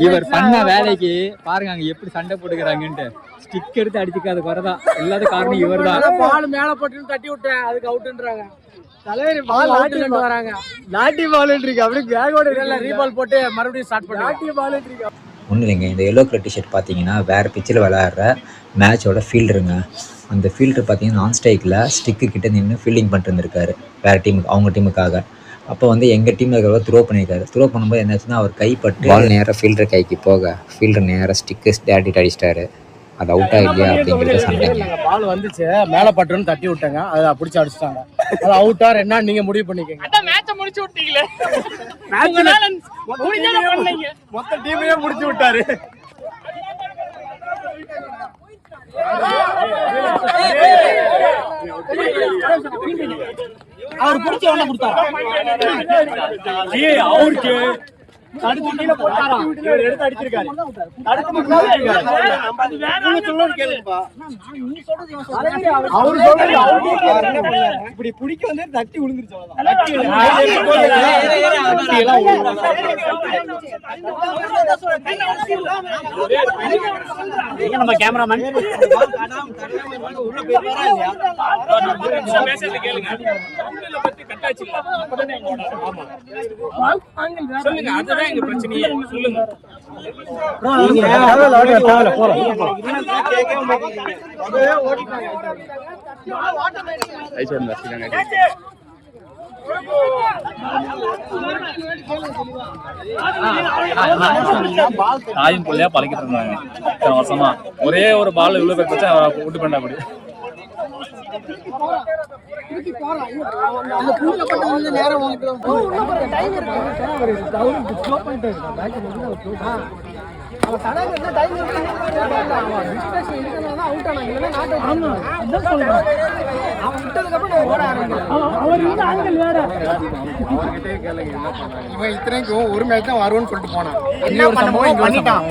இவர் பண்ண வேலைக்கு பாருங்க அங்க எப்படி சண்டை போட்டுக்கிறாங்கன்ட்டு. ஸ்டிக் எடுத்து அடிச்சுக்காத குறைதான், எல்லாத்துக்கும் காரணம் இவர் தான். பால் மேல போட்டு தட்டி விட்டேன், அதுக்கு அவுட்ன்றாங்க. தலைவர் பால் ஆட்டிட்டு வராங்க. நாட்டி பால்ன்றீங்க, அப்படியே பேக்கோட இல்ல ரீபால் போட்டு மறுபடியும் ஸ்டார்ட் பண்ணி நாட்டி பால்ன்றீங்க. ஒன்றும் இல்லைங்க, இந்த எல்லோ கலர் டிஷர்ட் பார்த்தீங்கன்னா வேறு பிச்சில் விளையாடுற மேட்சோட ஃபீல்டருங்க. அந்த ஃபீல்டர் பார்த்தீங்கன்னா நான் ஸ்ட்ரைக்கில் ஸ்டிக்கு கிட்டே நின்று ஃபீல்டிங் பண்ணிட்டு இருந்திருக்காரு வேறு டீமுக்கு, அவங்க டீமுக்காக. அப்போ வந்து எங்கள் டீமில் இருக்கிறவங்க த்ரோ பண்ணியிருக்காரு. த்ரோ பண்ணும்போது என்னாச்சுன்னா அவர் கைப்பட்டு பால் நேராக ஃபீல்டர் கைக்கு போக ஃபீல்டர் நேராக ஸ்டிக்கு டேட்டிட்டு அடிச்சிட்டாரு. அது அவுட்டா இல்லையா அப்படிங்கிறது சண்டைங்க. பால் வந்துச்சு மேலே பட்டுன்னு தட்டி விட்டாங்க, அதை பிடிச்சி அடிச்சிட்டாங்க. அது அவுட்டா என்ன நீங்க முடிவு பண்ணிக்கங்க. மேட்சை முடிச்சு விட்டீங்களே, மொத்த டீமையே முடிச்சு விட்டாரு. அவர் பிடிச்ச ஒண்ணு கொடுத்தாரு அவருக்கு. தடுத்து கீழே போட்டாராம், இவர் எடுத்து அடிச்சிருக்காரு. தடுத்து முன்னாடி அவரு சொல்றது இப்படி பிடிக்க வந்து தட்டி விழுந்துருச்சு. நம்ம கேமராமேன் சொல்லுங்க, அதுதான் எங்க பிரச்சனையே. சொல்லுங்க. தாயும் பிள்ளையா பழக்கிட்டு இருந்தாங்க இத்தனை வருஷமா. ஒரே ஒரு பால் இவ்வளவு பேர் வச்சா விட்டு பண்ண அப்படி. இத்தனைக்கும் ஒரு மேட்ச் தான் வரும்னு சொல்லிட்டு போனான். என்ன பண்ணிட்டான்.